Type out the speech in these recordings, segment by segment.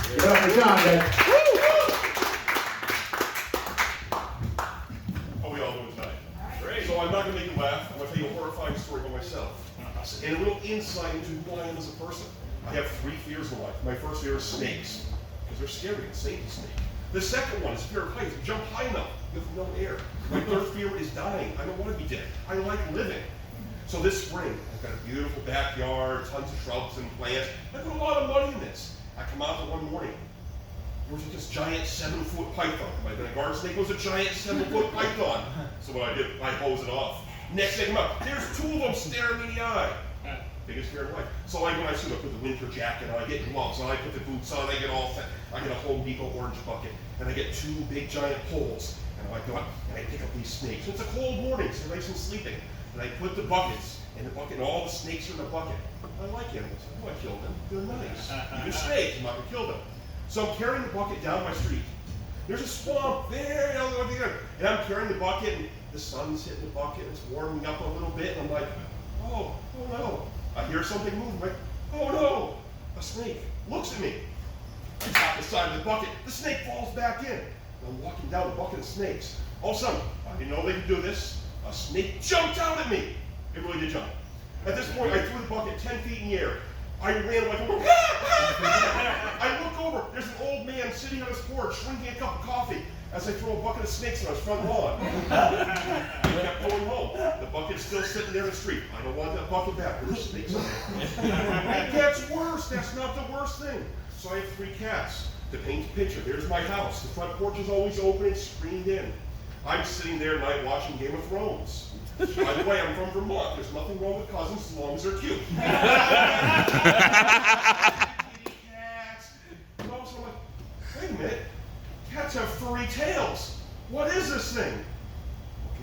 Give it up for John, guys. How we all doing tonight? Great. So I'm not going to make you laugh. I'm going to tell you a horrifying story about myself. And a little insight into who I am as a person. I have 3 fears in life. My first fear is snakes, because they're scary and Satan's snake. The second one is fear of heights. Jump high enough with no air. My third fear is dying. I don't want to be dead. I like living. So this spring, I've got a beautiful backyard, tons of shrubs and plants. I put a lot of money in this. I come out there one morning. There was this giant 7-foot python. My garden snake was a giant 7-foot python. So what I did, I hose it off. Next thing I come out, there's 2 of them staring me in the eye. Biggest fear in life. So when I suit up with the winter jacket, and I get gloves, and I put the boots on, I get all set. I get a Home Depot orange bucket, and I get 2 big giant poles. And I go out and I pick up these snakes. It's a cold morning, so they're nice and sleeping. And I put the buckets in the bucket, and all the snakes are in the bucket. I like animals. I don't want to kill them. They're nice. Even snakes, I'm not going to kill them. So I'm carrying the bucket down my street. There's a swamp there, and I'm carrying the bucket, and the sun's hitting the bucket, it's warming up a little bit, and I'm like, oh no. I hear something move, I'm like, oh no, a snake looks at me. I tap the side of the bucket, the snake falls back in. And I'm walking down the bucket of snakes. All of a sudden, I didn't know they could do this, a snake jumped out at me. It really did jump. At this point, I threw the bucket 10 feet in the air. I ran like, I look over, there's an old man sitting on his porch drinking a cup of coffee as I throw a bucket of snakes on his front lawn. I kept going home. The bucket's still sitting there in the street. I don't want that bucket back. There's snakes in there. It gets worse. That's not the worst thing. So I have 3 cats. To paint the picture, there's my house. The front porch is always open and screened in. I'm sitting there at night watching Game of Thrones. By the way, I'm from Vermont. There's nothing wrong with cousins as long as they're cute. Cats. And all of a sudden I'm like, wait a minute. Cats have furry tails. What is this thing?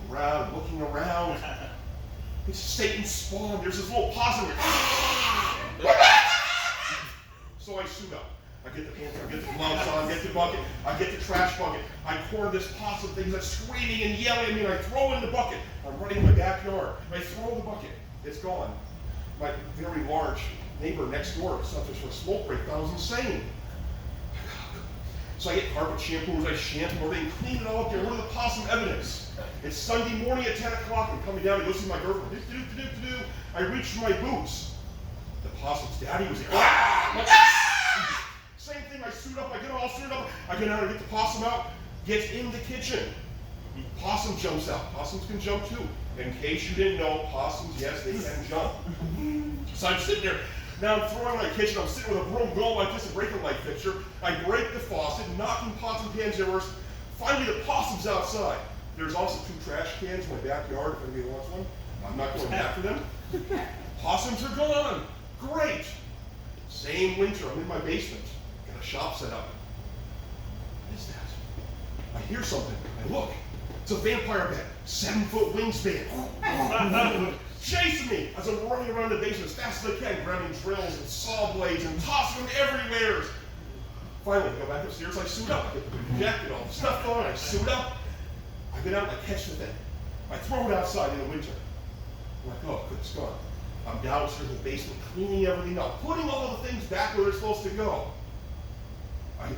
Looking around. It's Satan's spawn. There's this little possum here. So I suit up. I get the pants, I get the gloves on, get the bucket, I get the trash bucket. I corner this possum thing that's screaming and yelling at me, and I throw it in the bucket. I'm running in my backyard. I throw the bucket. It's gone. My very large neighbor next door, suffers from a smoke break, thought I was insane. So I get carpet shampoos, I shampoo everything, clean it all up, get rid of the possum evidence. It's Sunday morning at 10 o'clock, I'm coming down to go see my girlfriend. I reach for my boots. The possum's daddy was there. Same thing, I suit up, I get all suited up, I get out and get the possum out, gets in the kitchen. Possum jumps out. Possums can jump too. In case you didn't know, possums, yes, they can jump. So I'm sitting there. Now I'm throwing my kitchen, I'm sitting with a broom going like this, a breaker light fixture. I break the faucet, knocking pots and pans everywhere. Finally, the possum's outside. There's also 2 trash cans in my backyard if anybody wants one. I'm not going after them. Possums are gone. Great. Same winter, I'm in my basement. Got a shop set up. What is that? I hear something. I look. It's a vampire bat. 7-foot wingspan. Chasing me as I'm running around the basement as fast as I can, grabbing drills and saw blades and tossing them everywhere. Finally, I go back upstairs, I suit up. I get the jacket, all the stuff on, I suit up. I get out and I catch the thing. I throw it outside in the winter. I'm like, oh, good, it's gone. I'm downstairs in the basement, cleaning everything up, putting all the things back where they're supposed to go. I get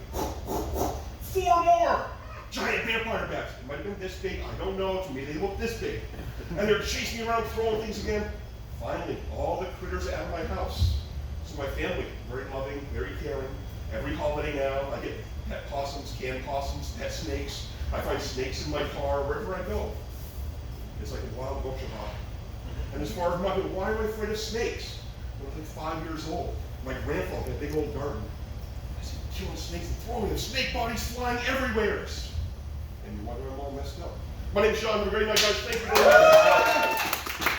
4 more giant vampire bats. It might have been this big, I don't know. To me, they look this big. And they're chasing me around, throwing things again. Finally, all the critters out of my house. So my family, very loving, very caring. Every holiday now, I get pet possums, canned possums, pet snakes. I find snakes in my car, wherever I go. It's like a wild butcher hop. And as far as my family, why am I afraid of snakes? When I was like 5 years old, my grandfather had a big old garden. I said, killing snakes and throwing them, snake bodies flying everywhere. And you wonder I'm all messed up. My name's Sean. Have a great night, guys. Thank you very much.